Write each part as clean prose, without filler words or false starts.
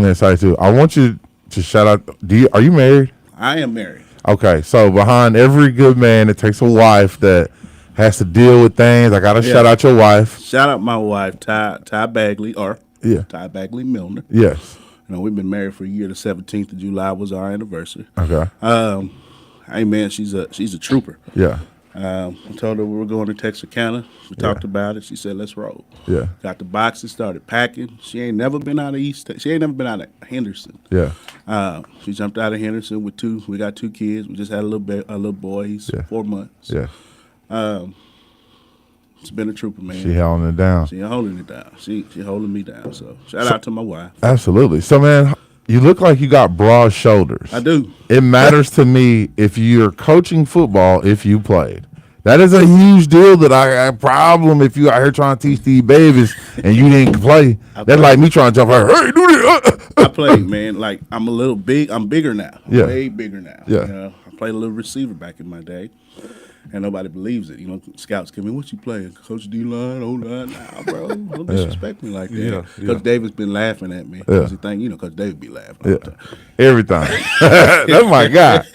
extremely excited too. I want you to shout out. Are you married? I am married. Okay, so behind every good man, it takes a wife that has to deal with things. I gotta shout out your wife. Shout out my wife, Ty Bagley, Ty Bagley Milner. Yes. We've been married for a year. The 17th of July was our anniversary. Okay. Hey man, she's a trooper. Yeah. I told her we were going to Texarkana. We talked about it. She said, "Let's roll." Yeah. Got the boxes, started packing. She ain't never been out of She ain't never been out of Henderson. Yeah. She jumped out of Henderson with two. We got 2 kids. We just had a little boy. He's 4 months. Yeah. It's been a trooper, man. She holding it down. She holding it down. She holding me down. So shout out to my wife. Absolutely. So man, you look like you got broad shoulders. I do. It matters to me if you're coaching football, if you played. That is a huge deal that I have a problem if you out here trying to teach these babies and you didn't play. That's like me trying to jump out. Hey, do this. I played, man. Like, I'm a little big. I'm bigger now. Yeah. Way bigger now. Yeah. I played a little receiver back in my day. And nobody believes it. Scouts come in, what you playing? Coach D-line, O-line? Nah, bro. Don't disrespect me like that. Yeah. Coach Davis been laughing at me. Yeah. He think, Coach Davis be laughing all the time. Every time. That's my guy.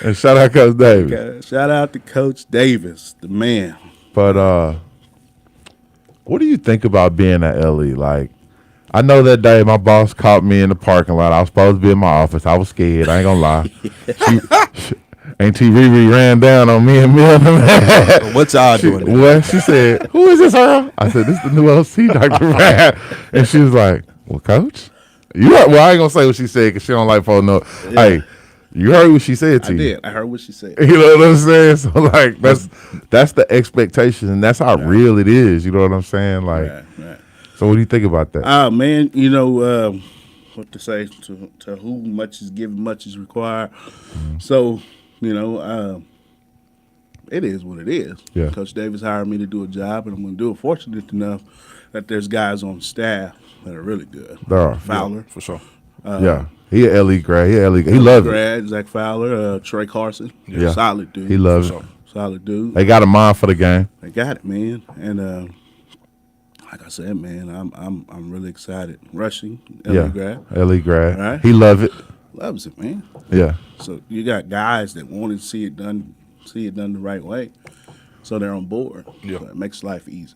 And shout out Coach Davis. Okay. Shout out to Coach Davis, the man. But what do you think about being at LE? Like, I know that day my boss caught me in the parking lot. I was supposed to be in my office. I was scared. I ain't gonna lie. Auntie Riri ran down on me and Milner. What y'all doing? Well, she said, "Who is this, Earl?" I said, "This is the new LC, Dr. Rad." And she was like, "Well, Coach, well, I ain't gonna say what she said because she don't like folks know. Yeah. Hey, you heard what she said to you. I did. I heard what she said. You know what I'm saying? So like, that's the expectation, and that's how real it is. You know what I'm saying? Like, right. So what do you think about that? Man, what to say? To whom much is given, much is required. Mm-hmm. So. It is what it is. Yeah. Coach Davis hired me to do a job, and I'm going to do it. Fortunate enough that there's guys on staff that are really good. There are. Fowler. Yeah, for sure. He an LE grad. He loves it. Zach Fowler, Trey Carson. Yeah. Solid dude. He loves it. Solid dude. They got a mind for the game. They got it, man. And like I said, man, I'm really excited. Rushing, LE grad. LE grad. Right? He love it. Loves it, man. Yeah. So you got guys that want to see it done the right way, so they're on board. Yeah. So it makes life easy.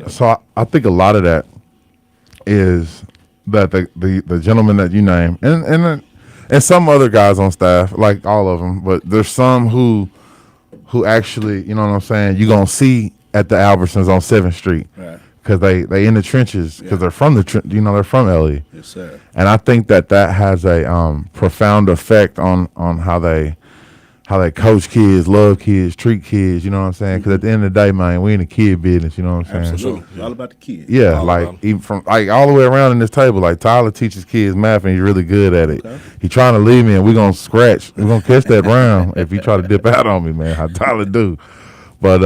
So I think a lot of that is that the gentleman that you name and some other guys on staff, like all of them, but there's some who actually, you know what I'm saying, you're gonna see at the Albertsons on 7th Street. Right. Because they in the trenches because they're from they're from LE. Yes, sir. And I think that has a profound effect on how they coach kids, love kids, treat kids. You know what I'm saying? Because at the end of the day, man, we in the kid business. You know what I'm saying? Absolutely. It's all about the kids. Yeah, even from all the way around in this table. Like Tyler teaches kids math and he's really good at it. Okay. He trying to leave me and we're gonna scratch. We're gonna catch that round if he try to dip out on me, man. How Tyler do. But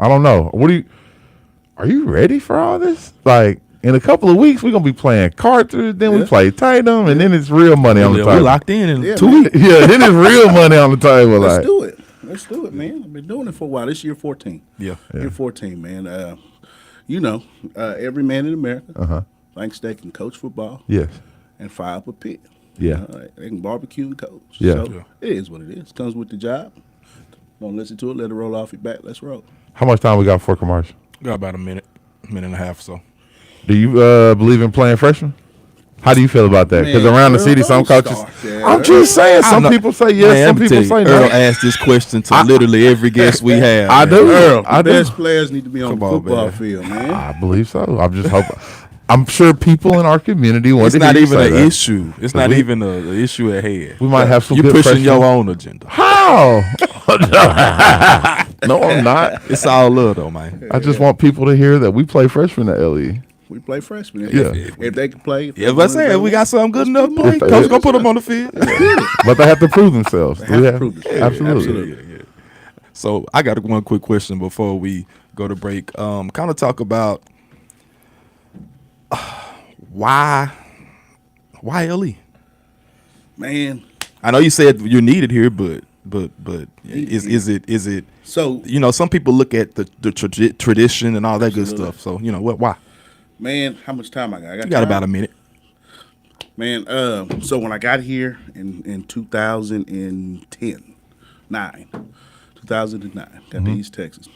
I don't know. Are you ready for all this? Like, in a couple of weeks, we're going to be playing Carter, then we play Tatum, and then it's real money on the table. We're locked in 2 weeks. Yeah, then it's real money on the table. Let's do it. Let's do it, man. I've been doing it for a while. This year 14. Yeah. Year 14, man. Every man in America thinks they can coach football. Yes. And fire up a pit. Yeah. They can barbecue and coach. Yeah. So it is what it is. Comes with the job. Don't listen to it. Let it roll off your back. Let's roll. How much time we got for commercial? Got about a minute and a half or so. Do you believe in playing freshmen? How do you feel about that? Because around the city, some coaches. I'm just saying. Some people say yes. Some people say no. Earl asked this question to literally every guest we have. I do. Earl, the best players need to be on the football field, man. I believe so. I'm just hoping. I'm sure people in our community want to hear you say that. It's not even an issue. It's not even an issue at hand. We might have some. You're pushing your own agenda. How? No, I'm not. It's all love, though, man. I just want people to hear that we play freshmen at LE. We play freshmen. Yeah. If they can play. Yeah, but I say if we got something good enough to play, coach gonna put them on the field. But they have to prove themselves. Absolutely. Yeah. So I got one quick question before we go to break. Kind of talk about why LE? Man, I know you said you're needed here, but is it? So some people look at the tradition and all that good stuff. So why? Man, how much time I got? You got about a minute. Man, so when I got here in 2010, 2009, got to East Texas.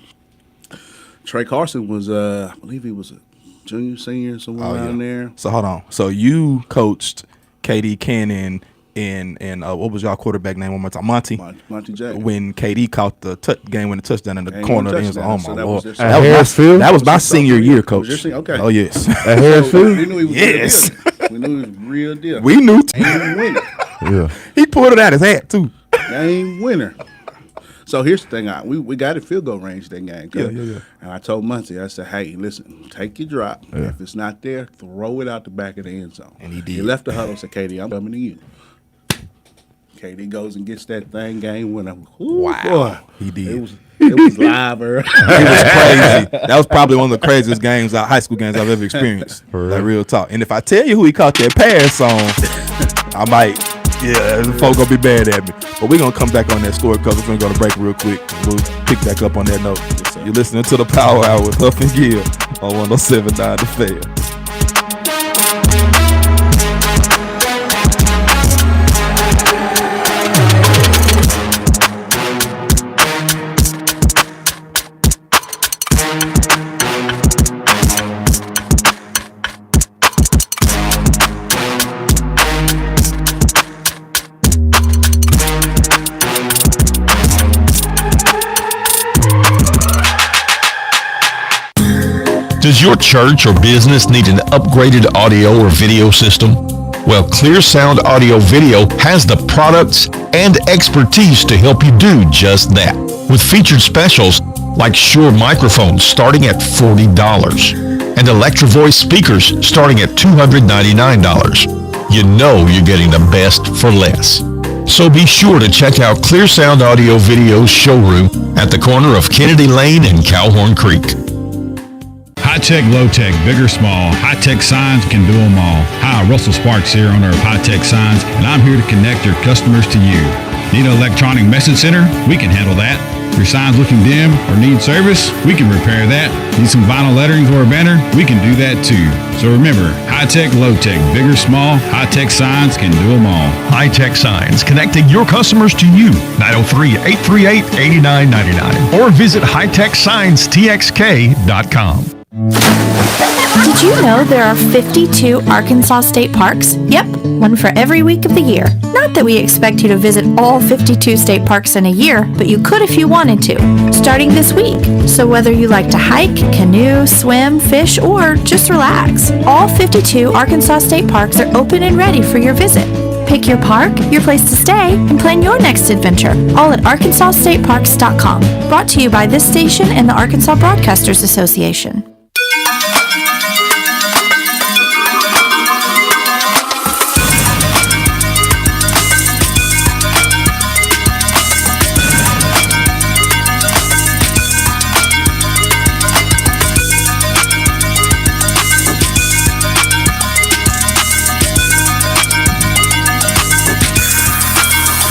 Trey Carson was, I believe he was a junior, senior, somewhere around there. So hold on. So you coached KD Cannon and what was y'all quarterback name one more time? Monty Jackson. When KD caught the game-winning touchdown in the corner of the end zone. Oh, my Lord. That was my senior year, coach. Okay. Oh, yes. At Harris Field? We knew he was Yes. real deal. We knew he was real deal. We knew. Game winner. Yeah. He pulled it out his hat, too. Game winner. So here's the thing. We got a field goal range that game. Yeah. And I told Muncie, I said, hey, listen, take your drop. Yeah. If it's not there, throw it out the back of the end zone. And he did. He left the huddle, said, KD, I'm coming to you. KD goes and gets that thing, game winner. Wow. Boy. He did. It was live, bro. It was crazy. That was probably one of the craziest high school games I've ever experienced. Like real talk. And if I tell you who he caught that pass on, I might, the folks gonna be mad at me. But we're gonna come back on that story because we're gonna break real quick. We'll pick back up on that note. You're listening to the Power Hour with Houff and Gill on 107.9 The Fan. Does your church or business need an upgraded audio or video system? Well, Clear Sound Audio Video has the products and expertise to help you do just that. With featured specials like Shure microphones starting at $40 and Electro Voice speakers starting at $299. You know you're getting the best for less. So be sure to check out Clear Sound Audio Video's showroom at the corner of Kennedy Lane and Cowhorn Creek. High-tech, low-tech, big or small, High-Tech Signs can do them all. Hi, Russell Sparks here, owner of High-Tech Signs, and I'm here to connect your customers to you. Need an electronic message center? We can handle that. Your sign's looking dim or need service? We can repair that. Need some vinyl lettering for a banner? We can do that too. So remember, high-tech, low-tech, big or small, High-Tech Signs can do them all. High-Tech Signs, connecting your customers to you. 903-838-8999 or visit hightechscienstxk.com. Did you know there are 52 Arkansas state parks? Yep, one for every week of the year. Not that we expect you to visit all 52 state parks in a year, but you could if you wanted to, starting this week. So whether you like to hike, canoe, swim, fish, or just relax, all 52 Arkansas state parks are open and ready for your visit. Pick your park, your place to stay, and plan your next adventure, all at arkansasstateparks.com. Brought to you by this station and the Arkansas Broadcasters Association.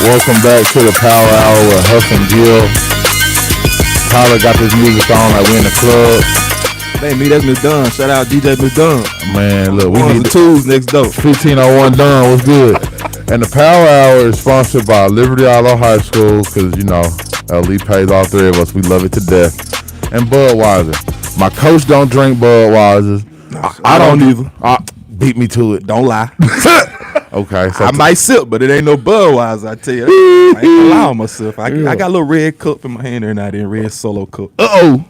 Welcome back to the Power Hour with Houff and Gill. Tyler got this music on like we in the club. Hey, me, that's Miss Dunn. Shout out DJ Miss Dunn. Man, look, we need the tools next door. 1501 Dunn was good. And the Power Hour is sponsored by Liberty Isle High School because, you know, LE pays all three of us. We love it to death. And Budweiser. My coach don't drink Budweisers. I don't either. Beat me to it. Don't lie. Okay. So I might sip, but it ain't no Budweiser, I tell you. I ain't gonna lie on myself. I got a little red cup in my hand there now, then red Solo cup. Uh-oh.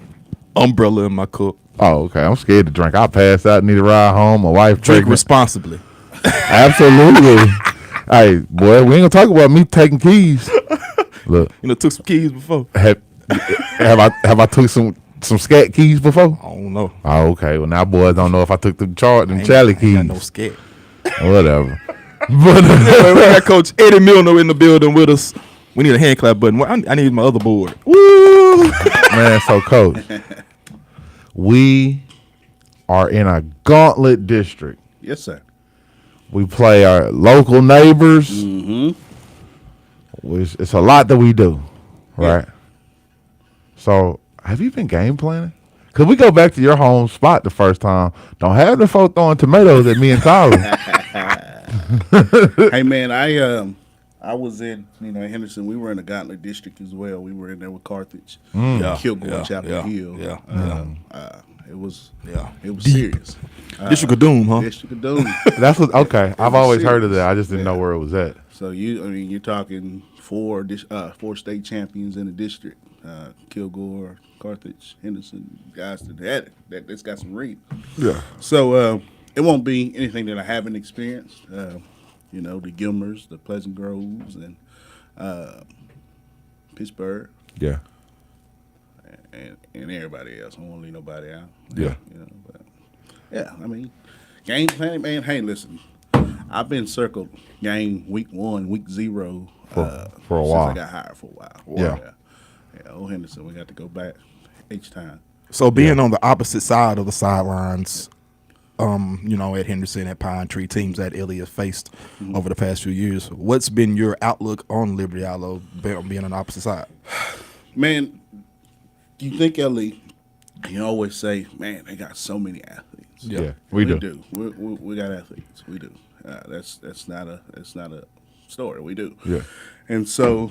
Umbrella in my cup. Oh, okay. I'm scared to drink. I'll pass out, need a ride home. My wife Drink pregnant. responsibly. Absolutely. Hey, boy, we ain't gonna talk about me taking keys. Look. You know, took some keys before. Have I took some scat keys before? I don't know. Oh, okay. Well, now boys don't know if I took them Charlie keys. Ain't got no scat. Whatever. But Anyway, we got Coach Eddie Milner in the building with us. We need a hand clap button. I need my other board. Woo! Man, so Coach, we are in a gauntlet district. Yes, sir. We play our local neighbors. Mm-hmm. It's a lot that we do, right? So, have you been game planning? Cause we go back to your home spot the first time. Don't have the folk throwing tomatoes at me and Tyler. Hey man, I was in Henderson. We were in the Gauntlet district as well. We were in there with Carthage, Kilgore, Chapel Hill. It was serious. District of Doom, huh? District of Doom. That's what. Okay, I've always heard of that. I just didn't know where it was at. So you're talking four state champions in the district: Kilgore, Carthage, Henderson, guys that's got some ring. Yeah. So it won't be anything that I haven't experienced. The Gilmers, the Pleasant Groves, and Pittsburgh, Yeah. and everybody else. I don't want to leave nobody out. Yeah. But I mean, game planning, man. Hey, listen, I've been circled game week 1, week 0 For a since while. I got hired for a while. Yeah. Old Henderson, we got to go back each time. So being on the opposite side of the sidelines, at Henderson, at Pine Tree, teams that Ellie has faced over the past few years, what's been your outlook on Liberty Aloe being on the opposite side? Man, you think LA, you always say, man, they got so many athletes. Yeah, we do. We got athletes. We do. That's not a story. We do. Yeah. And so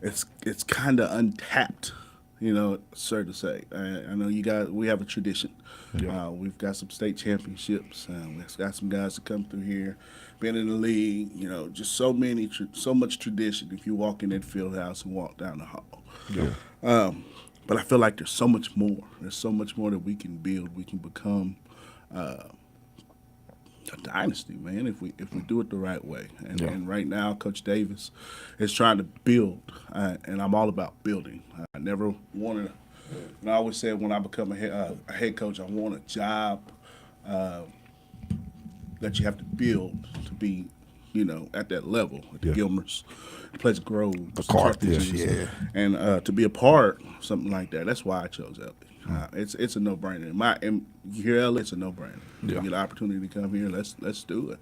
it's kind of untapped, sir to say. I know we have a tradition. Yeah. We've got some state championships. We've got some guys that come through here, been in the league. Just so much tradition. If you walk in that field house and walk down the hall. Yeah. But I feel like there's so much more. There's so much more that we can build. We can become a dynasty, man, if we do it the right way. And right now, Coach Davis is trying to build, and I'm all about building. I never wanted. And I always said when I become a head coach, I want a job that you have to build to be, at that level. At the Gilmers, Pleasant Grove, the Carthage, and to be a part of something like that. That's why I chose LA. It's a no-brainer. And you hear LA, it's a no-brainer. You get an opportunity to come here, let's do it.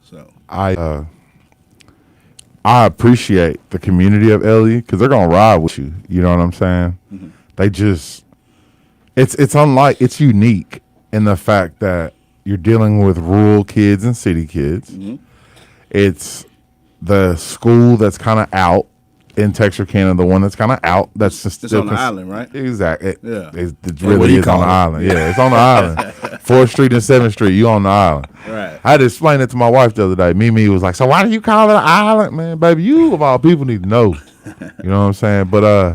So I appreciate the community of LA because they're gonna ride with you. You know what I'm saying? Mm-hmm. They just it's unique in the fact that you're dealing with rural kids and city kids. Mm-hmm. It's the school that's kind of out in Texarkana, the one that's kind of out. That's just it's on the island, right? Exactly. Yeah. It really is on the island. Yeah, it's on the island. 4th Street and 7th Street. You on the island. Right. I had to explain it to my wife the other day. Mimi was like, "So why do you call it an island, man, baby? You of all people need to know." You know what I'm saying? But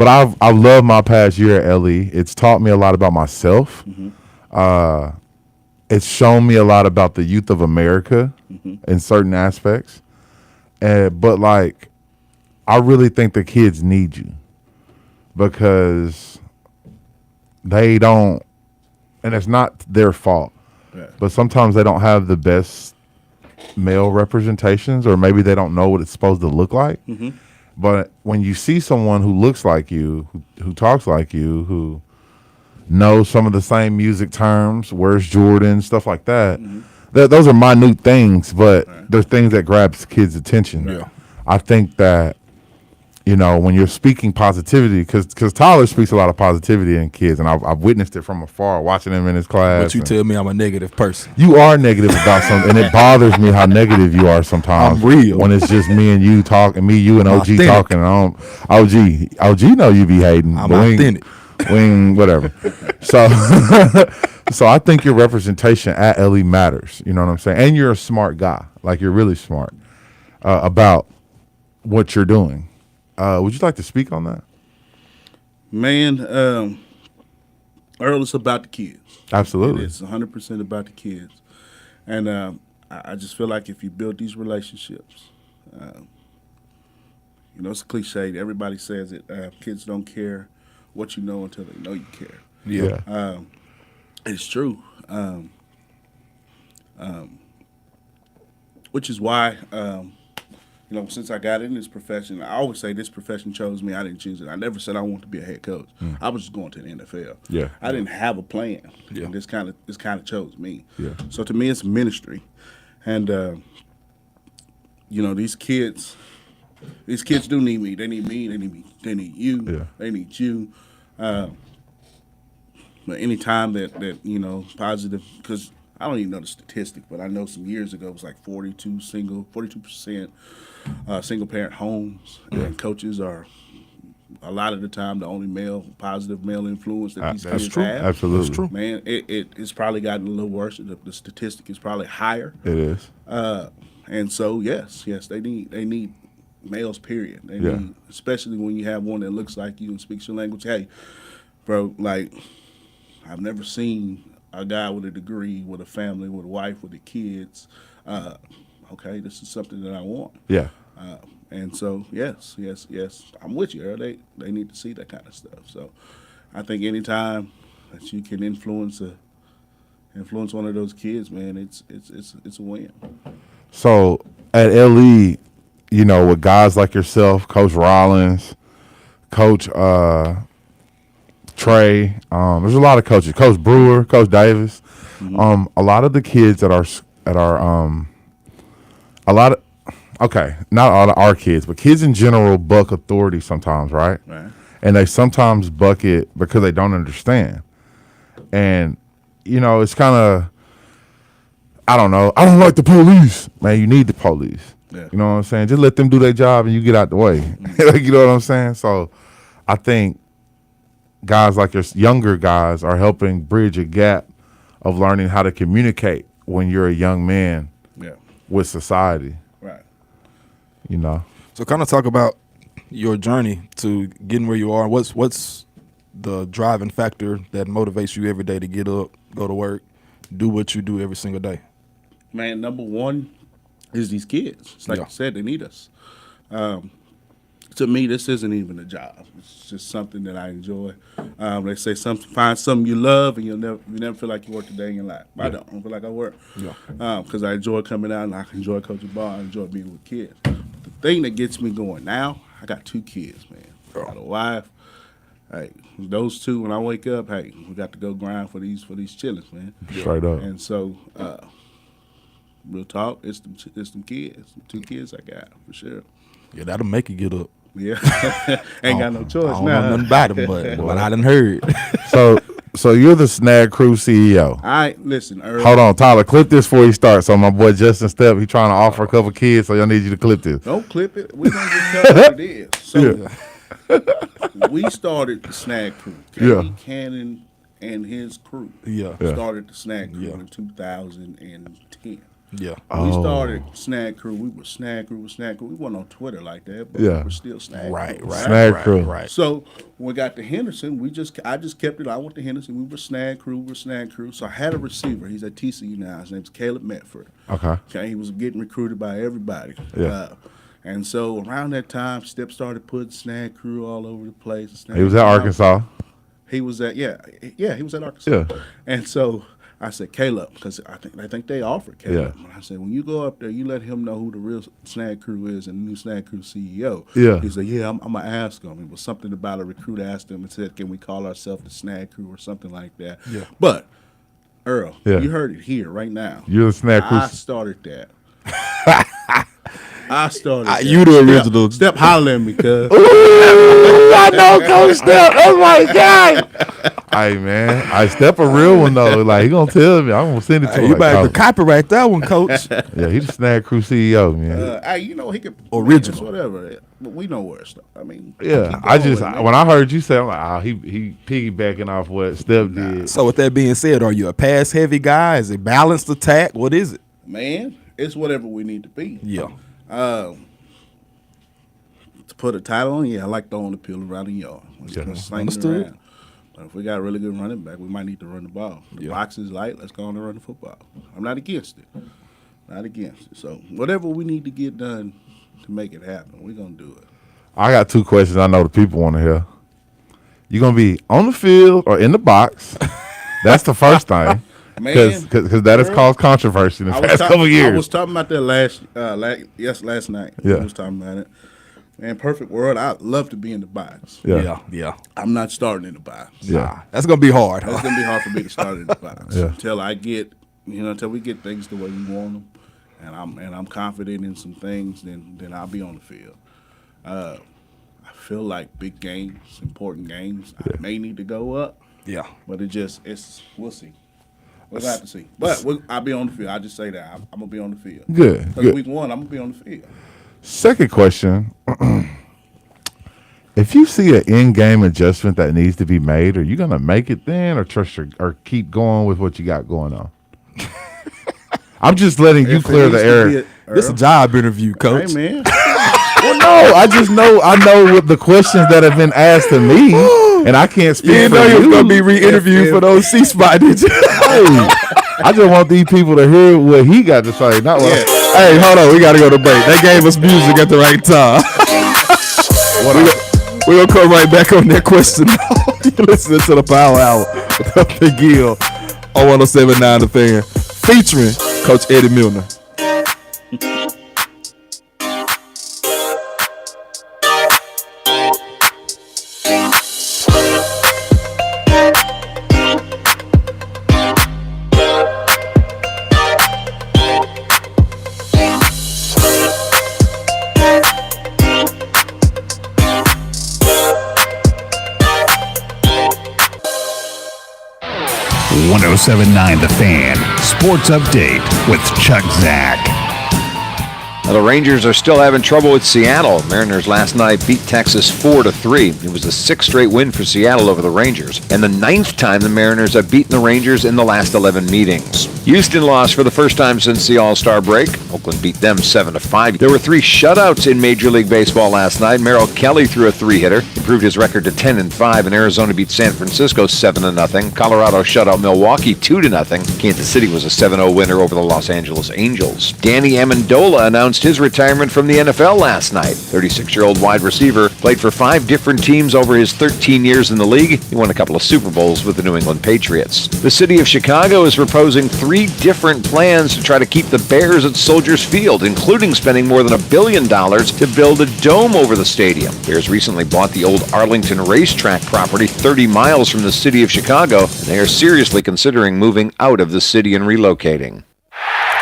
I've loved my past year at LE. It's taught me a lot about myself. Mm-hmm. It's shown me a lot about the youth of America in certain aspects. But like, I really think the kids need you because they don't, and it's not their fault, but sometimes they don't have the best male representations, or maybe they don't know what it's supposed to look like. Mm-hmm. But when you see someone who looks like you, who talks like you, who knows some of the same music terms, wears Jordan, stuff like that, those are minute things, but they're things that grabs kids' attention. Yeah. I think that, when you're speaking positivity, because Tyler speaks a lot of positivity in kids, and I've witnessed it from afar, watching him in his class. But you tell me I'm a negative person. You are negative about something, and it bothers me how negative you are sometimes. I'm real. When it's just me and you talking, you and OG authentic. talking. And OG know you be hating. I'm but authentic. Whatever. So I think your representation at LE matters. You know what I'm saying? And you're a smart guy. Like, you're really smart about what you're doing. Would you like to speak on that? Man, Earl, it's about the kids. Absolutely. It's 100% about the kids. And I just feel like if you build these relationships, it's a cliche. Everybody says it. Kids don't care what you know until they know you care. Yeah. It's true. Which is why, since I got in this profession, I always say this profession chose me. I didn't choose it. I never said I wanted to be a head coach. I was just going to the NFL. Yeah. I didn't have a plan. Yeah. And this kind of chose me. Yeah. So to me, it's ministry, and these kids do need me. They need me. They need me. They need you. Yeah. They need you. But any time that you know positive, because I don't even know the statistic, but I know some years ago it was like 42% single parent homes, and coaches are a lot of the time the only positive male influence that these That's kids true. have. Absolutely. That's true. Man, it's probably gotten a little worse. The statistic is probably higher. It is. And so yes, they need males. Period. They Yeah. need, especially when you have one that looks like you and speaks your language. Hey, bro, like I've never seen a guy with a degree, with a family, with a wife, with the kids. Okay, this is something that I want. Yeah. And so yes, I'm with you, Earl. They need to see that kind of stuff. So I think anytime that you can influence one of those kids, man, it's a win. So at LE, you know, with guys like yourself, Coach Rollins, Coach Trey, there's a lot of coaches, Coach Brewer, Coach Davis. Mm-hmm. A lot of the kids that are not all of our kids, but kids in general buck authority sometimes, right? Right. And they sometimes buck it because they don't understand. And, you know, it's kind of, I don't know. I don't like the police. Man, you need the police. Yeah. You know what I'm saying? Just let them do their job and you get out the way. You know what I'm saying? So I think guys like your younger guys are helping bridge a gap of learning how to communicate when you're a young man with society. Right. You know? So kind of talk about your journey to getting where you are. What's the driving factor that motivates you every day to get up, go to work, do what you do every single day? Man, number one is these kids. It's like I said, they need us. To me, this isn't even a job. It's just something that I enjoy. They say find something you love, and you never feel like you worked a day in your life. I don't feel like I work. Because I enjoy coming out, and I enjoy coaching ball. I enjoy being with kids. But the thing that gets me going now, I got 2 kids, man. I got a wife. Hey, those 2, when I wake up, hey, we got to go grind for these chillings, man. Straight up. And so, real talk, it's them kids, 2 kids I got for sure. Yeah, that'll make you get up. Yeah, ain't got no choice I don't now. know nothing about them, but I done heard. So you're the Snag Crew CEO. All right, listen, Earl. Hold on, Tyler, clip this before you start. So my boy Justin Stepp, he trying to offer a couple kids, so y'all need you to clip this. Don't clip it. We're going to just tell what it is. So we started the Snag Crew. Kenny Cannon and his crew started the Snag Crew in 2010. Yeah. We started Snag Crew. We were Snag Crew. We weren't on Twitter like that, but we were still Snag Crew. Snag Crew. Right. So when we got to Henderson, I just kept it. I went to Henderson. We were Snag Crew. So I had a receiver. He's at TCU now. His name's Caleb Medford. Okay. He was getting recruited by everybody. Yeah. And so around that time, Step started putting Snag Crew all over the place. He was at Arkansas. He was at he was at Arkansas. Yeah. And so I said, Caleb, because I think they offered Caleb. Yeah. And I said, when you go up there, you let him know who the real Snag Crew is and the new Snag Crew CEO. Yeah. He said, I'm going to ask him. It was something about a recruit asked him and said, can we call ourselves the Snag Crew or something like that? Yeah. But, Earl, you heard it here right now. You're the Snag Crew. I started that. I started that. You the original. Step holler at me, cuz. I know Coach Step. That's my guy. Hey, man. Step a real one, though. Like, he going to tell me. I'm going to send it to him. You better copyright that one, Coach. Yeah, he's the Snag Crew CEO, man. Hey, he could. Original. Whatever. But we know where it's stuff. I mean. Yeah, when I heard you say, I'm like, he piggybacking off what Step did. So with that being said, are you a pass heavy guy? Is it balanced attack? What is it? Man, it's whatever we need to be. Yeah. To put a title on, I like throwing the pill around the yard. Understood. But if we got a really good running back, we might need to run the ball. The box is light. Let's go on and run the football. I'm not against it. So whatever we need to get done to make it happen, we're going to do it. I got 2 questions I know the people want to hear. You going to be on the field or in the box? That's the first thing. Because that has caused controversy in the past couple of years. I was talking about that last night. Yeah. I was talking about it. Man, perfect world, I'd love to be in the box. Yeah. I'm not starting in the box. Yeah. That's going to be hard. That's going to be hard for me to start in the box. Yeah. Until we get things the way we want them. And I'm confident in some things, then I'll be on the field. I feel like big games, important games, I may need to go up. Yeah. But we'll see. We'll have to see. But I'll be on the field. I just say that. I'm going to be on the field. Good. Because week 1, I'm going to be on the field. Second question. If you see an in-game adjustment that needs to be made, are you going to make it then or keep going with what you got going on? I'm just letting you clear the air. This is a job interview, Coach. Hey, man. Well, no, I know what the questions that have been asked to me, and I can't speak You didn't for know you was you. going to be re-interviewed for those C-spot, did you? Hey, I just want these people to hear what he got to say, not what. Hey, hold on. We got to go to break. They gave us music at the right time. We're going to come right back on that question. You're listening to the Power Hour with Houff and Gill on 107.9 The Fan, featuring Coach Eddie Milner. 107.9 The Fan. Sports Update with Chuck Zach. Now, the Rangers are still having trouble with Seattle. Mariners last night beat Texas 4-3. It was the 6th straight win for Seattle over the Rangers, and the 9th time the Mariners have beaten the Rangers in the last 11 meetings. Houston lost for the first time since the All-Star break. Oakland beat them 7-5. There were 3 shutouts in Major League Baseball last night. Merrill Kelly threw a 3-hitter, improved his record to 10-5, and Arizona beat San Francisco 7-0. Colorado shut out Milwaukee 2-0. Kansas City was a 7-0 winner over the Los Angeles Angels. Danny Amendola announced his retirement from the NFL last night. 36-year-old wide receiver played for 5 different teams over his 13 years in the league. He won a couple of Super Bowls with the New England Patriots. The city of Chicago is proposing 3 different plans to try to keep the Bears at Soldiers Field, including spending more than $1 billion to build a dome over the stadium. Bears recently bought the old Arlington racetrack property 30 miles from the city of Chicago, and they are seriously considering moving out of the city and relocating.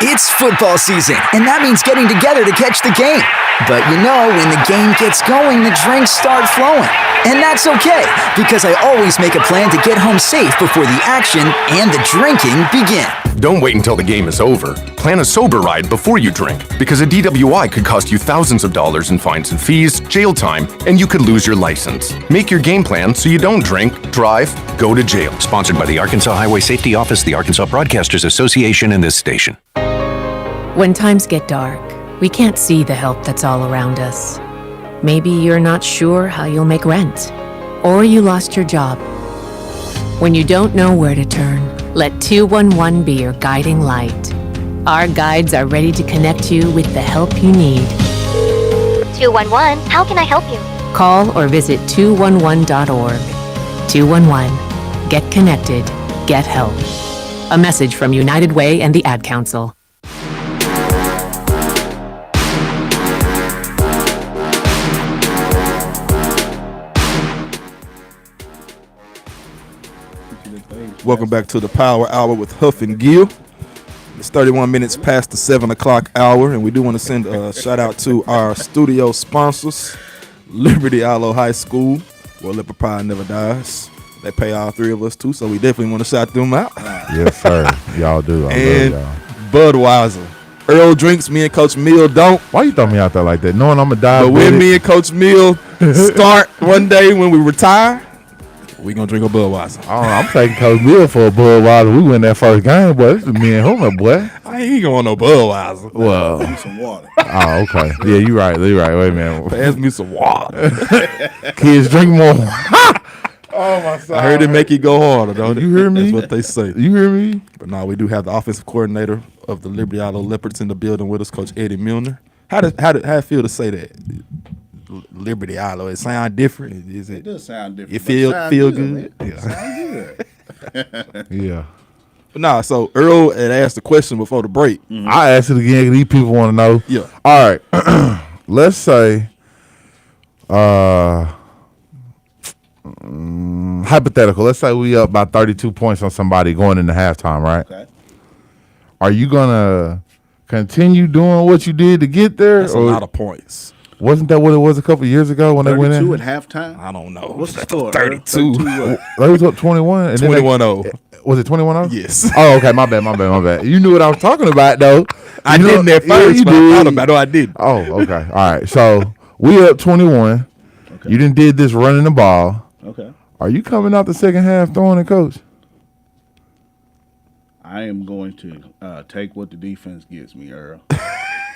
It's football season, and that means getting together to catch the game. But you know, when the game gets going, the drinks start flowing. And that's okay, because I always make a plan to get home safe before the action and the drinking begin. Don't wait until the game is over. Plan a sober ride before you drink, because a DWI could cost you thousands of dollars in fines and fees, jail time, and you could lose your license. Make your game plan so you don't drink, drive, go to jail. Sponsored by the Arkansas Highway Safety Office, the Arkansas Broadcasters Association, and this station. When times get dark, we can't see the help that's all around us. Maybe you're not sure how you'll make rent, or you lost your job. When you don't know where to turn, let 211 be your guiding light. Our guides are ready to connect you with the help you need. 211, how can I help you? Call or visit 211.org. 211. Get connected. Get help. A message from United Way and the Ad Council. Welcome back to the Power Hour with Houff and Gill. It's 31 minutes past the 7 o'clock hour, and we do want to send a shout out to our studio sponsors, Liberty Aloe High School, where Liquor Pride never dies. They pay all 3 of us too, so we definitely want to shout them out. Yes, sir. Y'all do. And love y'all. Budweiser. Earl drinks, me and Coach Mill don't. Why you throw me out there like that, knowing I'm going to die? But when me and Coach Mill start one day when we retire, we gonna drink a Budweiser. Oh, I'm taking Coach Bill for a Budweiser. We win that first game, boy. This is me and Homer, boy. I ain't going no Budweiser. Well, Some water. oh, okay. Yeah, you're right. You're right. Wait a minute. Pass me some water. Kids drink more. Oh, my son. I heard it make you go harder, don't You hear me? That's what they say. You hear me? But now we do have the offensive coordinator of the Liberty Aloe Leopards in the building with us, Coach Eddie Milner. How it feel to say that? Liberty Aloe. It sound different. Is it? It does sound different. You feel good? Man. Yeah. Sound good. Yeah. But nah, so Earl had asked a question before the break. I ask it again because these people want to know. Yeah. All right. Let's say, hypothetical. Let's say we up by 32 points on somebody going into halftime, right? Okay. Are you going to continue doing what you did to get there? That's a lot of points. Wasn't that what it was a couple years ago when they went in? 32 at halftime. I don't know. What's the score? 32. They was up 21. And 21-0. Was it 21-0? Yes. Oh, okay. My bad. You knew what I was talking about, though. I didn't at first, but I thought about it. No, I didn't. Oh, okay. All right. So we up 21. Okay. You did this running the ball. Okay. Are you coming out the second half throwing it, Coach? I am going to take what the defense gives me, Earl.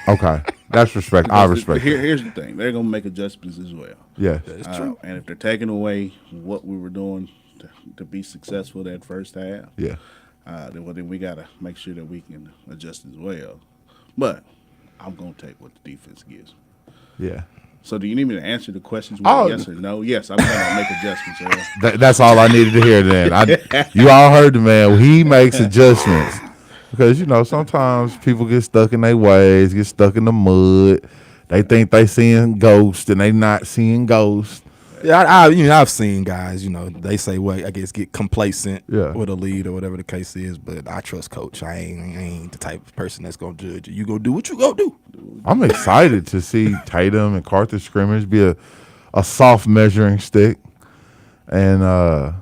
Okay. That's respect. I respect. Here's the thing. They're going to make adjustments as well. Yeah. That's true. And if they're taking away what we were doing to be successful that first half, yeah, then we got to make sure that we can adjust as well. But I'm going to take what the defense gives me. Yeah. So do you need me to answer the questions with yes or no? Yes, I'm going to make adjustments, Earl. That's all I needed to hear then. You all heard the man. He makes adjustments. Because, sometimes people get stuck in their ways, get stuck in the mud. They think they seeing ghosts, and they not seeing ghosts. Yeah, I've seen guys, they say, well, I guess get complacent with a lead or whatever the case is, but I trust Coach. I ain't the type of person that's going to judge you. You go do what you go do. I'm excited to see Tatum and Carthage scrimmage be a soft measuring stick. And, I'm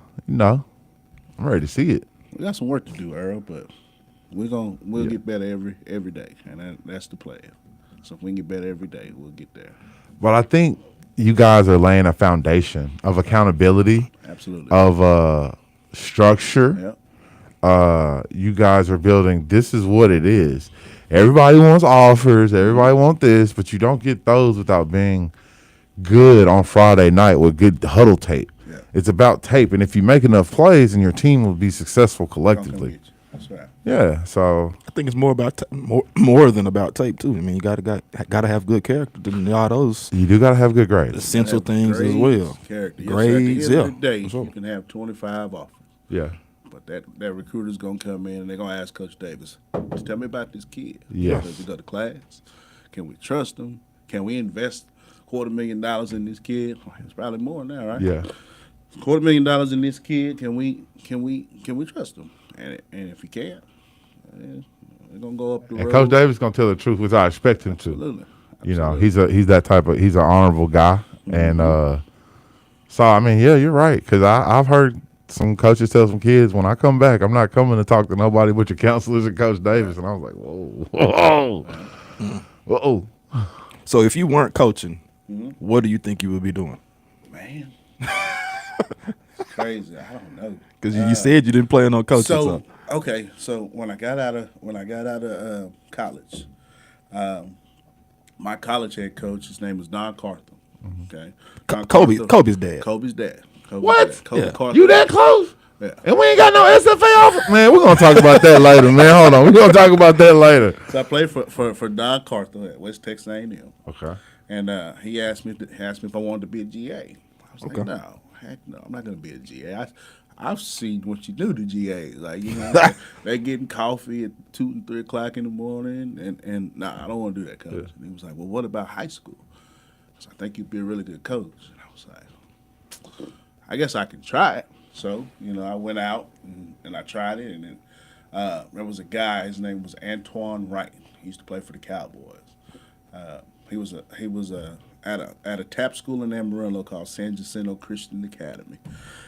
ready to see it. We got some work to do, Earl, but we'll get better every day, and that's the plan. So if we can get better every day, we'll get there. But I think you guys are laying a foundation of accountability, absolutely, of structure. Yep. You guys are building. This is what it is. Everybody wants offers. Everybody wants this, but you don't get those without being good on Friday night with good huddle tape. Yeah. It's about tape, and if you make enough plays, and your team will be successful collectively. That's right. Yeah, so I think it's more about more than about tape too. I mean, you gotta have good character. All those you do gotta have good grades, essential things as well. Character. Grades, at the end of the day, you can have 25 offers. Yeah, but that recruiter's gonna come in and they're gonna ask Coach Davis, "Tell me about this kid. Yes. Does he go to class? Can we trust him? Can we invest $250,000 in this kid? It's probably more now, right? Yeah, $250,000 in this kid. Can we trust him? And if we can't, we're gonna go up the road. And Coach Davis gonna tell the truth, which I expect him to. Absolutely. He's that type of he's an honorable guy, and so I mean, yeah, you're right. Because I've heard some coaches tell some kids, when I come back, I'm not coming to talk to nobody but your counselors and Coach Davis, and I was like, whoa. So if you weren't coaching, what do you think you would be doing? Man, it's crazy. I don't know. Because you said you didn't plan on coaching. Okay, so when I got out of college, my college head coach, his name was Don Cartham. Okay, Kobe's dad. Kobe's dad. What? Kobe Cartham. You that close? Yeah. And we ain't got no SFA offer? Man, we're going to talk about that later, man. Hold on. We're going to talk about that later. So I played for Don Cartham at West Texas A&M. Okay. And he asked me if I wanted to be a GA. I was like, no, heck no, I'm not going to be a GA. I've seen what you do to GAs. Like, they're getting coffee at 2 and 3 o'clock in the morning. And nah, I don't want to do that, coach. Yeah. And he was like, well, what about high school? So I think you'd be a really good coach. And I was like, I guess I can try it. So, I went out and I tried it. And then there was a guy, his name was Antoine Wright. He used to play for the Cowboys. He was at a tap school in Amarillo called San Jacinto Christian Academy.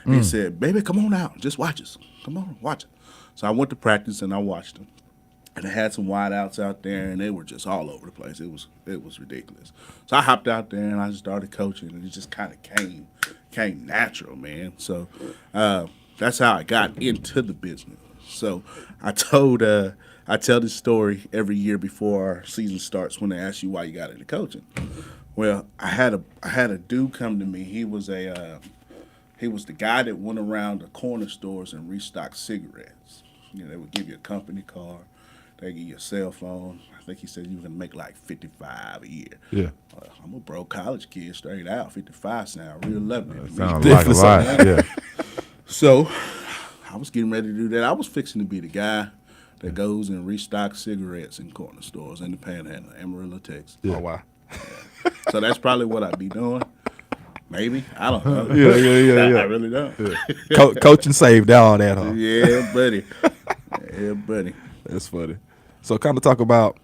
He said, baby, come on out. Just watch us. Come on, watch it. So I went to practice and I watched them. And they had some wideouts out there, and they were just all over the place. It was ridiculous. So I hopped out there and I just started coaching, and it just kind of came natural, man. So that's how I got into the business. So I tell this story every year before our season starts when they ask you why you got into coaching. Well, I had a dude come to me. He was the guy that went around the corner stores and restocked cigarettes. They would give you a company car. They give you a cell phone. I think he said you can make like $55 a year. Yeah. I'm a broke college kid straight out. 55 sound real lovely. Sounds like a lot. Yeah. So I was getting ready to do that. I was fixing to be the guy that goes and restocks cigarettes in corner stores in the Panhandle, Amarillo, Texas. Yeah. Oh, wow. Yeah. So that's probably what I'd be doing. Maybe. I don't know. Yeah. I really don't. Yeah. Coaching saved all that, huh? Yeah, buddy. Yeah, buddy. That's funny. So kind of talk about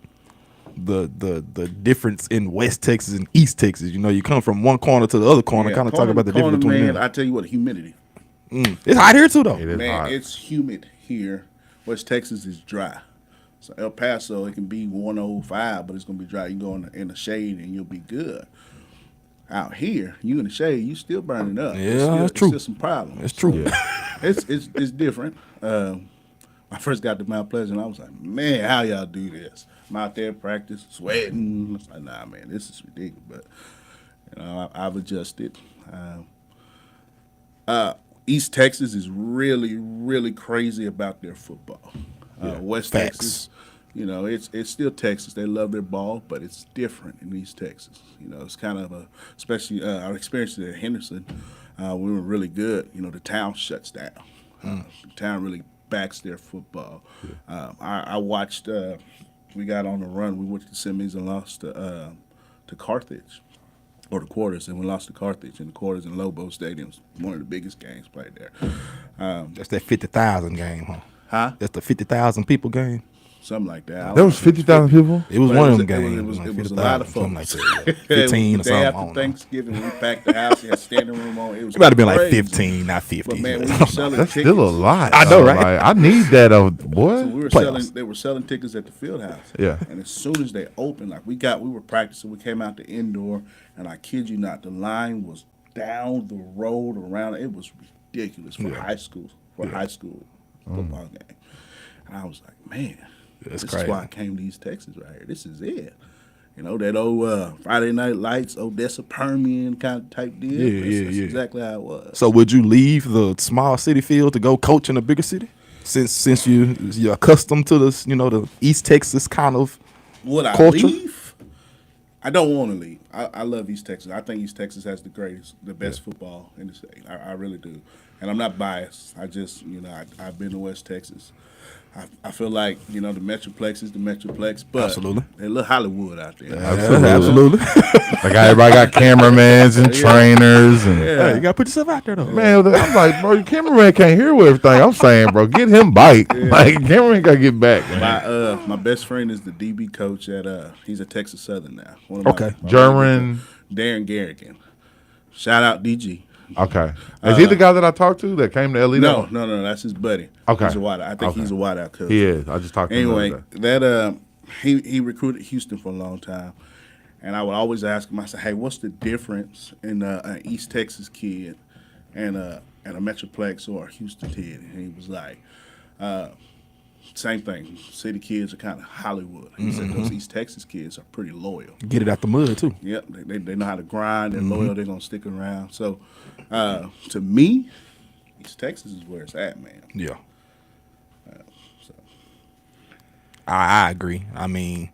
the difference in West Texas and East Texas. You know, you come from one corner to the other corner. Kind of talk about the difference between them. I tell you what, humidity. It's hot here too, though. It is Man, hot. it's humid here. West Texas is dry. So El Paso, it can be 105, but it's gonna be dry. You can go in the shade and you'll be good. Out here, you in the shade, you still burning up. Yeah, that's true. It's still some problems. That's true. Yeah. It's different. I first got to Mount Pleasant, I was like, man, how y'all do this? I'm out there practice, sweating. I was like, nah, man, this is ridiculous. But you know, I've adjusted. East Texas is really, really crazy about their football. West Texas, you know, it's still Texas. They love their ball, but it's different in East Texas. You know, it's kind of especially our experience at Henderson, we were really good. You know, the town shuts down. The town really backs their football. I watched. We got on the run. We went to Simmons and lost to Carthage. Or the quarters, and we lost to Carthage in the quarters in Lobo Stadium. One of the biggest games played there. That's that 50,000 game, huh? Huh? That's the 50,000 people game. Something like that. There was 50,000 people? It was one of them games. It was a lot of folks. Like that. 15 or something. Day after Thanksgiving, we packed the house. We had standing room on. It might have been like 15, not 50. But man, we were selling That's tickets. still a lot. I know, right? Like, I need that, boy. So we were Playoffs. they were selling tickets at the field house. Yeah. And as soon as they opened, like we were practicing, we came out the indoor, and I kid you not, the line was down the road around. It was ridiculous for high school, high school football game. And I was like, man, this is why I came to East Texas right here. This is it. You know, that old Friday Night Lights, Odessa Permian kind of type deal. That's exactly how it was. So would you leave the small city field to go coach in a bigger city? Since you're accustomed to this, you know, the East Texas kind of Would I culture? leave? I don't want to leave. I love East Texas. I think East Texas has the best football in the state. I really do. And I'm not biased. I just, you know, I've been to West Texas. I feel like, you know, the Metroplex is the Metroplex, but Absolutely. they look Hollywood out there. Absolutely. Like everybody got cameramans and trainers and Hey, you gotta put yourself out there though. man, I'm like, bro, your cameraman can't hear everything I'm saying, bro. Get him bike. Like cameraman gotta get back. Man. My best friend is the DB coach at he's at Texas Southern now. One of my German. Darren Garrigan. Shout out DG. Okay. Is he the guy that I talked to that came to LE? No, that's his buddy. Okay. He's a wideout. I think he's a wideout coach. He is. I just talked to him. Anyway, that he recruited Houston for a long time, and I would always ask him. I said, "Hey, what's the difference in an East Texas kid and a Metroplex or a Houston kid?" And he was like, "Same thing. City kids are kind of Hollywood." He said those East Texas kids are pretty loyal. Get it out the mud too. Yep, they know how to grind. They're loyal. They're gonna stick around. So, to me, East Texas is where it's at, man. Yeah. I agree. I mean,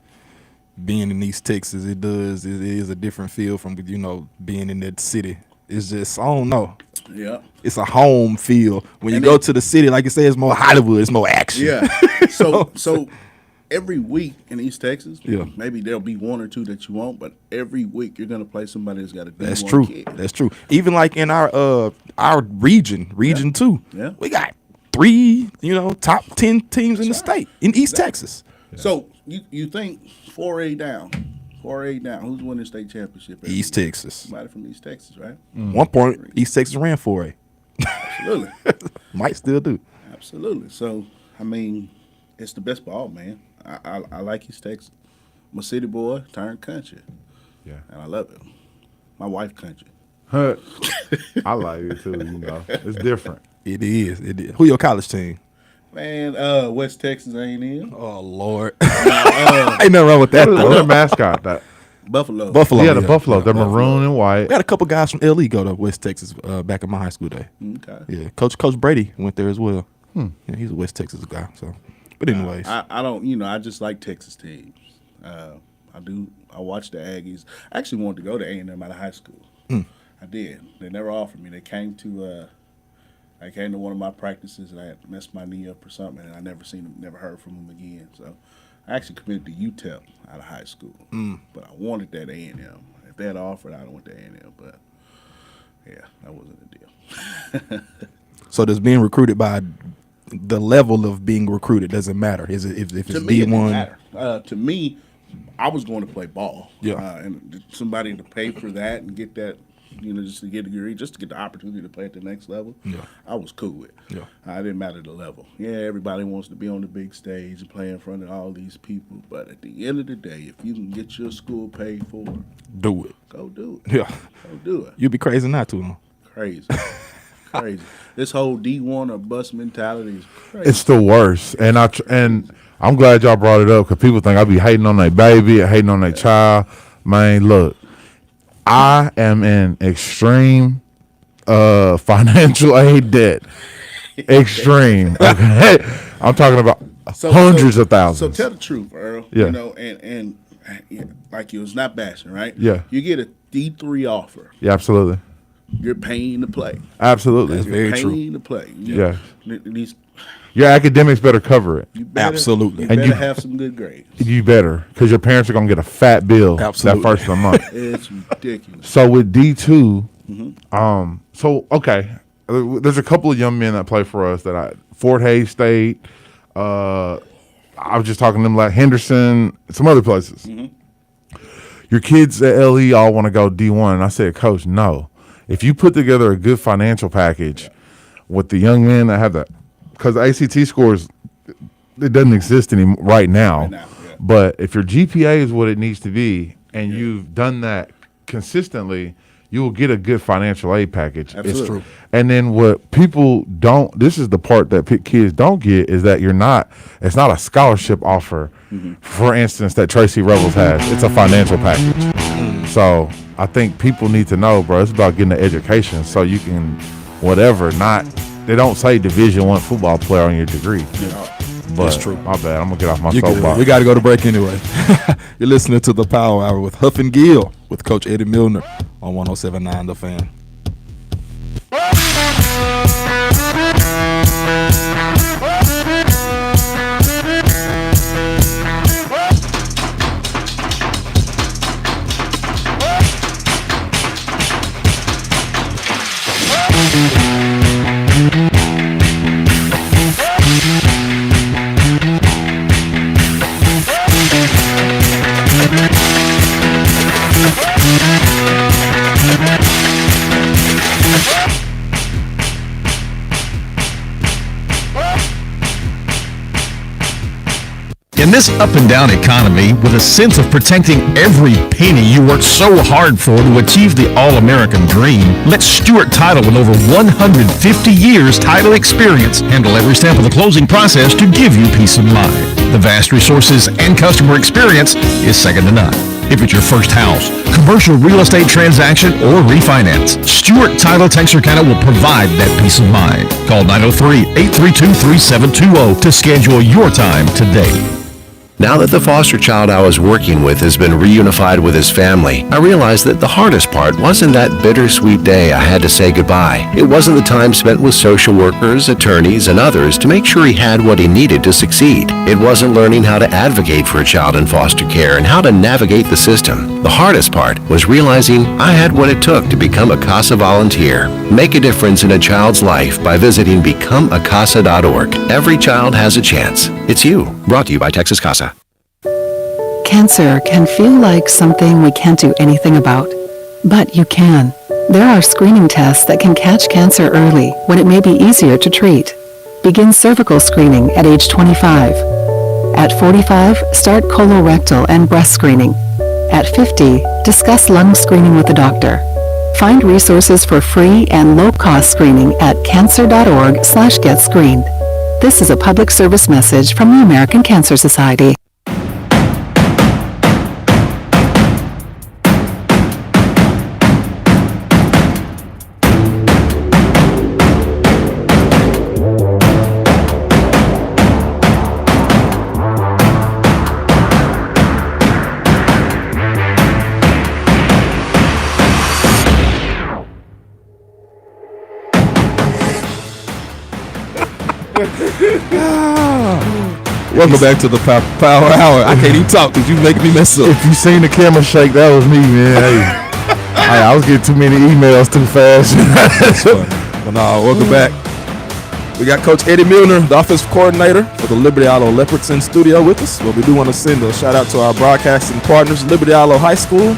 being in East Texas, it is a different feel from, you know, being in that city. It's just, I don't know. Yeah. It's a home feel. When you go to the city, like you say, it's more Hollywood. It's more action. Yeah. So every week in East Texas, maybe there'll be one or two that you won't, but every week you're gonna play somebody that's got a D1 That's true. kid. That's true. Even like in our region 2, we got 3, you know, top 10 teams in the state in East Texas. Yeah. So you think 4A down, who's winning the state championship? East Texas. Somebody from East Texas, right? One point, East Texas ran 4A. Absolutely. Might still do. Absolutely. So, I mean, it's the best ball, man. I like East Texas. I'm a city boy turned country. Yeah. And I love it. My wife country. I like it too, you know. It's different. It is. Who your college team? Man, West Texas A&M. Oh, Lord. Ain't nothing wrong with that, though. What's their mascot? That Buffalo. Yeah, the Buffalo. They're maroon and white. We had a couple guys from LE go to West Texas back in my high school day. Okay. Yeah, Coach Brady went there as well. Yeah, he's a West Texas guy. So, but anyways, I don't. You know, I just like Texas teams. I do. I watch the Aggies. I actually wanted to go to A&M out of high school. I did. They never offered me. They came to. I came to one of my practices and I had messed my knee up or something, and I never heard from them again. So I actually committed to UTEP out of high school, but I wanted that A&M. If they had offered, I'd have went to A&M, but yeah, that wasn't a deal. So does being recruited by the level of being recruited doesn't matter? Is it if it's to me, it didn't D1? matter. To me, I was going to play ball. Yeah. And somebody to pay for that and get that, just to get a degree, just to get the opportunity to play at the next level, I was cool with. Yeah. It didn't matter the level. Yeah, everybody wants to be on the big stage and play in front of all these people. But at the end of the day, if you can get your school paid for, do it. Go do it. Yeah. Go do it. You'd be crazy not to, huh? Crazy. Crazy. This whole D1 or bust mentality is crazy. It's the worst. And I'm glad y'all brought it up because people think I be hating on their baby, hating on their child. Man, look, I am in extreme financial aid debt. Extreme. Okay? I'm talking about hundreds of thousands. So tell the truth, Earl. Yeah. And like you was not bashing, right? Yeah. You get a D3 offer. Yeah, absolutely. You're paying to play. Absolutely. That's very true. Paying to play. Yeah. These, your academics better cover it. Absolutely. You And better have some good grades. You better, because your parents are going to get a fat bill Absolutely. that first of the month. It's ridiculous. So with D2, okay, there's a couple of young men that play for us Fort Hays State, I was just talking to them like Henderson, some other places. Your kids at LE all want to go D1. And I said, Coach, no. If you put together a good financial package with the young men that have because the ACT scores, it doesn't exist anymore right now. But if your GPA is what it needs to be and you've done that consistently, you will get a good financial aid package. Absolutely. It's true. And then what people don't, this is the part that kids don't get, is that it's not a scholarship offer, for instance, that Tracy Rebels has. It's a financial package. So I think people need to know, bro, it's about getting an education so you can, they don't say Division I football player on your degree. But That's true. My bad, I'm going to get off my You good. soapbox. We got to go to break anyway. You're listening to the Power Hour with Houff and Gill with Coach Eddie Milner on 107.9 The Fan. In this up and down economy, with a sense of protecting every penny you worked so hard for to achieve the all-American dream, let Stewart Title, with over 150 years title experience, handle every step of the closing process to give you peace of mind. The vast resources and customer experience is second to none. If it's your first house, commercial real estate transaction, or refinance, Stewart Title Texarkana will provide that peace of mind. Call 903-832-3720 to schedule your time today. Now that the foster child I was working with has been reunified with his family, I realized that the hardest part wasn't that bittersweet day I had to say goodbye. It wasn't the time spent with social workers, attorneys, and others to make sure he had what he needed to succeed. It wasn't learning how to advocate for a child in foster care and how to navigate the system. The hardest part was realizing I had what it took to become a CASA volunteer. Make a difference in a child's life by visiting becomeacasa.org. Every child has a chance. It's you. Brought to you by Texas CASA. Cancer can feel like something we can't do anything about, but you can. There are screening tests that can catch cancer early when it may be easier to treat. Begin cervical screening at age 25. At 45, start colorectal and breast screening. At 50, discuss lung screening with a doctor. Find resources for free and low-cost screening at cancer.org/getscreened. This is a public service message from the American Cancer Society. Welcome back to the Power Hour. I can't even talk because you making me mess up. If you seen the camera shake, that was me, man. I was getting too many emails too fast. Well, no, welcome back. We got Coach Eddie Milner, the offensive coordinator for the Liberty Isle Leopards, in studio with us. But we do want to send a shout out to our broadcasting partners, Liberty Isle High School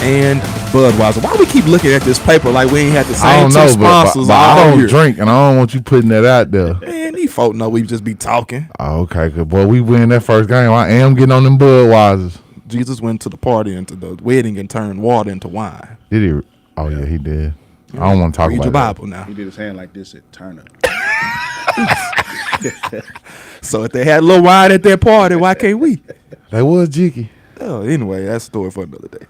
and Budweiser. Why do we keep looking at this paper like we ain't had the same two sponsors? But I all don't year? drink, and I don't want you putting that out there. Man, these folk know we just be talking. Oh, okay, good. Boy, we win that first game. I am getting on them Budweisers. Jesus went to the party and to the wedding and turned water into wine. Did he? Oh, yeah, he did. I don't want to talk Read about your that. Bible now. He did his hand like this at turn up. So if they had a little wine at their party, why can't we? They was jiggy. Oh, anyway, that's a story for another day.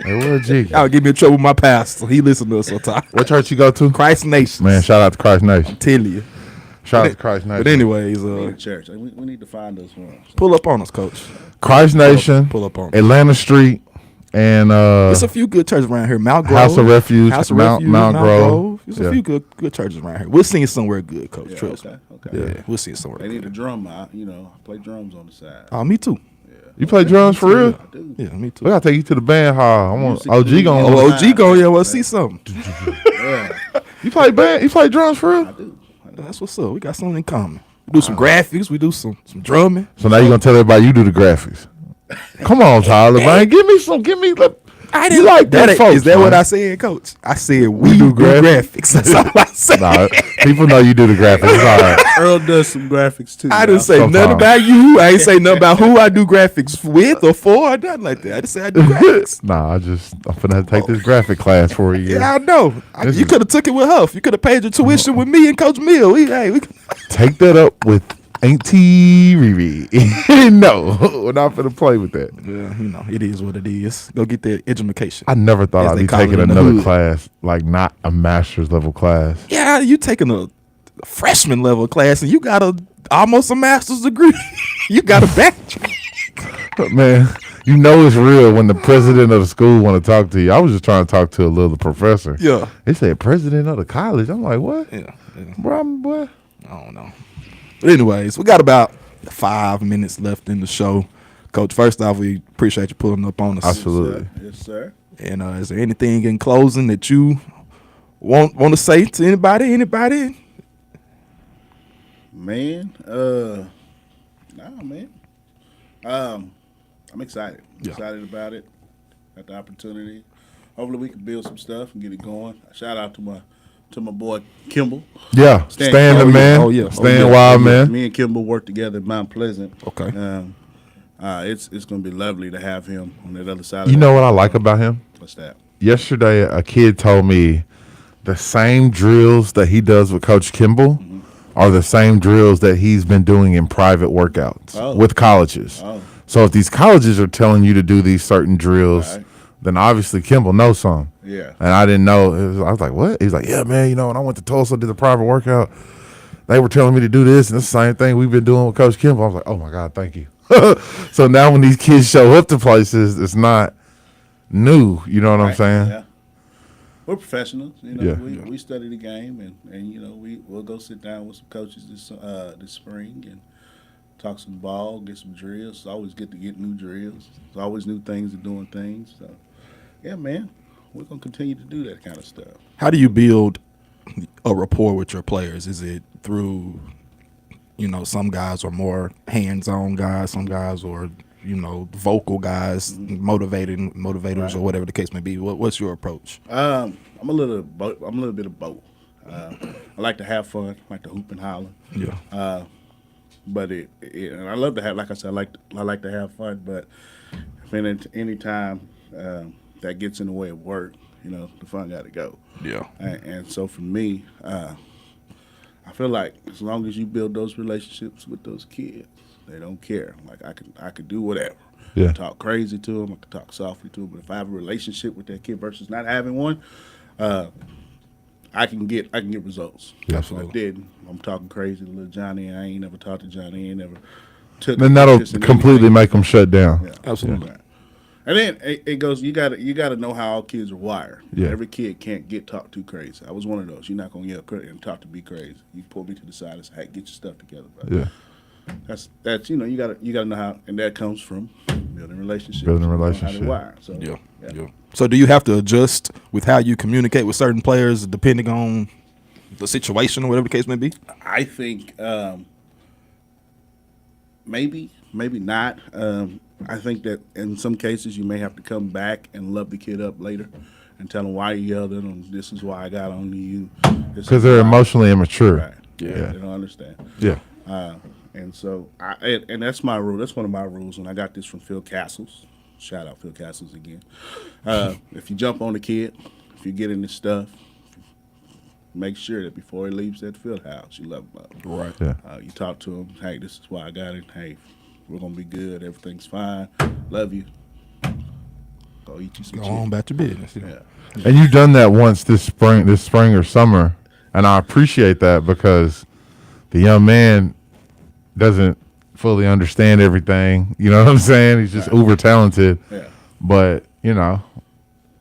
They was jiggy. I'll give me in trouble with my pastor. He listened to us sometimes. What church you go to? Christ Nation. Man, shout out to Christ Nation. Tell you. Shout out to Christ Nation. But anyways, We need a church. We need to find those ones. pull up on us, Coach. Christ Nation, Pull up on us. Atlanta Street, and There's a few good churches around here. Mount Grove. House of Refuge, House of Mount Refuge, Mount Grove. There's Yeah. a few good churches around here. We'll see you somewhere good, Coach. Yeah, Trust me. okay. Yeah, we'll see you somewhere They need a good. drum. I play drums on the side. Oh, me too. You play drums for real? I do. Yeah, me too. We gotta take you to the band hall. I want Music OG going. Oh, OG go, yeah, we'll see something. You play band? You play drums for real? That's what's up. We got something in common. We do some graphics. We do some drumming. So now you gonna tell everybody you do the graphics? Come on, Tyler, man. Give me. I You like that, folks? Is that man. what I said, Coach? I said we do graphics. That's all I said. Nah, people know you do the graphics. It's all right. Earl does some graphics too. I didn't say Sometimes. nothing about you. I ain't say nothing about who I do graphics with or for or nothing like that. I just said I do graphics. Nah, I'm finna have to take this graphic class for a year. Yeah, I know. This You is- could have took it with Houff. You could have paid your tuition with me and Coach Mill. We Take that up with Auntie Riri. No, we're not finna play with that. yeah, it is what it is. Go get that education. I never thought As I'd they be call it taking in the another hood. class, like not a master's level class. Yeah, you taking a freshman level class and you got almost a master's degree. You got a bachelor. But man, you know it's real when the president of the school want to talk to you. I was just trying to talk to a little professor. Yeah. They said president of the college. I'm like, what? Yeah. Bro, what? I don't know. But anyways, we got about 5 minutes left in the show. Coach, first off, we appreciate you pulling up on us. Absolutely. Yes, sir. And is there anything in closing that you want to say to anybody? Man, nah, man. I'm excited. Yeah. Excited about it. Got the opportunity. Hopefully, we can build some stuff and get it going. Shout out to my boy Kimball. Yeah, Stan Stan the Kimball. man. Oh, yeah. Stan Wild man. Me and Kimball work together at Mount Pleasant. Okay. It's gonna be lovely to have him on that other side. You of know that. what I like about him? What's that? Yesterday, a kid told me the same drills that he does with Coach Kimball are the same drills that he's been doing in private workouts with colleges. Oh. So if these colleges are telling you to do these certain drills, Right. then obviously Kimball knows some. Yeah. And I didn't know. I was like, what? He's like, yeah, man, when I went to Tulsa, did the private workout, they were telling me to do this, and it's the same thing we've been doing with Coach Kimball. I was like, oh, my God, thank you. So now when these kids show up to places, it's not new. You know what I'm saying? Yeah. We're professionals. Yeah. We study the game, and we'll go sit down with some coaches this spring and talk some ball, get some drills. It's always good to get new drills. There's always new things and doing things. So, yeah, man, we're gonna continue to do that kind of stuff. How do you build a rapport with your players? Is it through, some guys are more hands-on guys, some guys are, vocal guys, motivators, or whatever the case may be. What's your approach? I'm a little bit of both. I like to have fun, like to hoop and holler. Yeah. But and I love to have, like I said, I like to have fun. But if any time that gets in the way of work, the fun got to go. Yeah. And so for me, I feel like as long as you build those relationships with those kids, they don't care. Like I could do whatever. Yeah. I can talk crazy to them. I can talk softly to them. But if I have a relationship with that kid versus not having one, I can get results. Yeah, That's what I did. I'm talking crazy to little Johnny. I ain't never talked to Johnny. I ain't never took. Then that'll interest in completely anything. make them shut down. Yeah. Absolutely. Right. And then it goes. You got to know how all kids are wired. Yeah. Every kid can't get talked to crazy. I was one of those. You're not gonna yell and talk to be crazy. You pull me to the side and say, "Hey, get your stuff together." But Yeah. That's you gotta know how, and that comes from building relationships. Building How relationship. they wire. So Yeah. So do you have to adjust with how you communicate with certain players depending on the situation or whatever the case may be? I think maybe not. I think that in some cases you may have to come back and love the kid up later and tell them why you yelled at them. This is why I got on to you. Because they're emotionally immature. Right. Yeah, they don't understand. Yeah. And so, and that's my rule. That's one of my rules, and I got this from Phil Castles. Shout out Phil Castles again. If you jump on the kid, if you get in this stuff, make sure that before he leaves that field house, you love him up. Right. Yeah. You talk to him. Hey, this is why I got it. Hey, we're gonna be good. Everything's fine. Love you. Go eat you some Go chicken. on back to business. Yeah. And you've done that once this spring or summer, and I appreciate that because the young man doesn't fully understand everything. You know what I'm saying? He's just uber talented. Yeah. But, you know,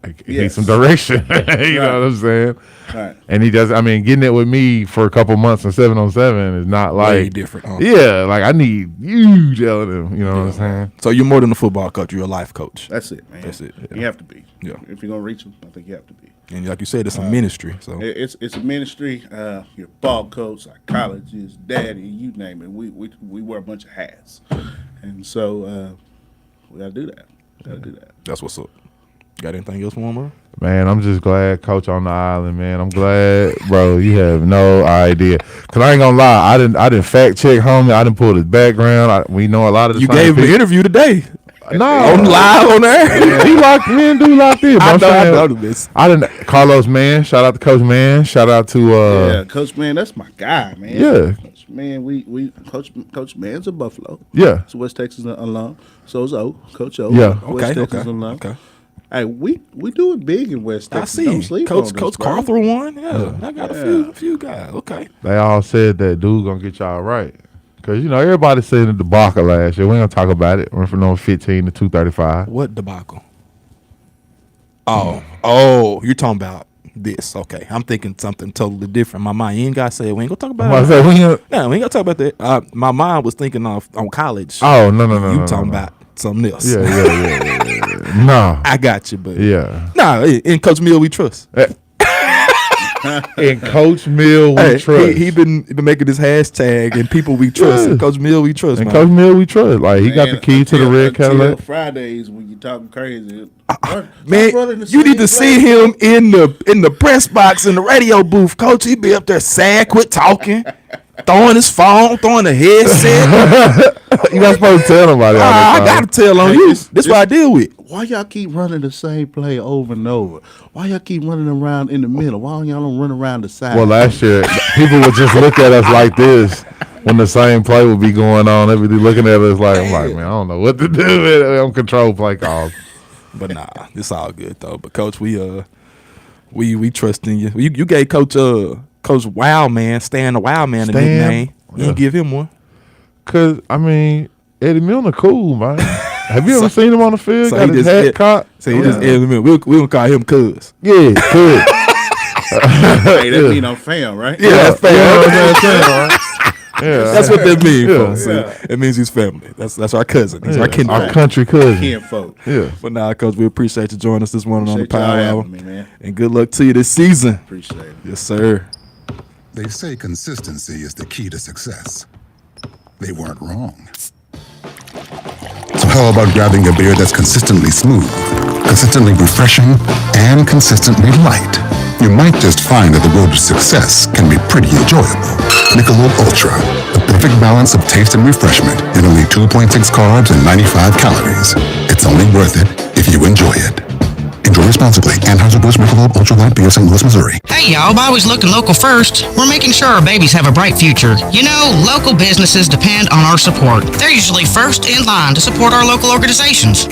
he Yes. needs some direction. You know what I'm saying? Right. And he does. I mean, getting it with me for a couple months on 7-on-7 is not like Way different. Huh? Yeah, like I need you telling him. You know what I'm saying? So you're more than a football coach. You're a life coach. That's it, man. That's it. Yeah. You have to be. Yeah. If you're gonna reach them, I think you have to be. And like you said, it's a ministry. So It's a ministry. Your ball coach, psychologist, daddy, you name it. We wear a bunch of hats, and so we gotta do that. that's what's up. Got anything else for him, bro? Man, I'm just glad Coach on the island, man. I'm glad, bro. You have no idea. Cause I ain't gonna lie, I didn't fact check homie. I didn't pull his background. We know a lot of the You same gave him an people. interview today. No, On live on there. He locked me and dude locked in. I But I'm know saying, this. I didn't. Carlos, man. Shout out to Coach, man. Shout out to Yeah, Coach Man, that's my guy, man. Yeah. Coach Man, we Coach Man's a Buffalo. Yeah. It's West Texas alum. So is Coach O. Yeah. West Okay, Texas okay, alum. okay. Hey, we do it big in West I Texas. see. Don't sleep Coach on us, bro. Carl threw one. Yeah, I got a few guys. Okay. They all said that dude gonna get y'all right. Cause you know everybody said the debacle last year. We ain't gonna talk about it. Went from number 15 to 235. What debacle? Oh, you're talking about this. Okay. I'm thinking something totally different. My mind, you ain't gotta say it. We ain't gonna talk about I it. said, we ain't- No, we ain't gonna talk about that. My mind was thinking of on college. Oh no. You talking about something else. Yeah. No. I got you, but Yeah. nah, in Coach Mill we trust. In Coach Mill we Hey, trust. he been making this hashtag and people we trust. Yeah. Coach Mill we trust, And man. Coach Mill we trust. Like he got the key to the red until Cadillac. Fridays when you talking crazy. Man, you need to see him in the press box in the radio booth. Coach, he be up there sad, quit talking, throwing his phone, throwing the headset. You not supposed to tell nobody. all I that gotta tell on you. This what I deal with. Why y'all keep running the same play over and over? Why y'all keep running around in the middle? Why y'all don't run around the side? Well, last year people would just look at us like this when the same play would be going on. They'd be looking at us like, I'm like, man, I don't know what to do. I'm control play calls. But nah, it's all good though. But Coach, we trust in you. You gave Coach Wild Man, Stan the Wild Man, a Stan? nickname. You Yeah. didn't give him one. Cause I mean, Eddie Milner cool, man. Have you ever seen him on the field? So Got he his just hat caught. So he just we gonna call him Cuz. Yeah, cool. Hey, that mean I'm fam, right? Yeah, that's fair. Yeah, That's what that means, Yeah. folks. See, it means he's family. That's our cousin. He's our kinfolk. our country cousin. Kinfolk. Yeah. But now, Coach, we appreciate you joining us this morning on the Appreciate y'all Power having Hour. me, man. And good luck to you this season. Appreciate it. Yes, sir. They say consistency is the key to success. They weren't wrong. So how about grabbing a beer that's consistently smooth, consistently refreshing, and consistently light? You might just find that the road to success can be pretty enjoyable. Michelob Ultra, the perfect balance of taste and refreshment in only 2.6 carbs and 95 calories. It's only worth it if you enjoy it. Enjoy responsibly. Anheuser-Busch Michelob Ultra Light Beer, St. Louis, Missouri. Hey y'all, always looking local first. We're making sure our babies have a bright future. You know, local businesses depend on our support. They're usually first in line to support our local organizations.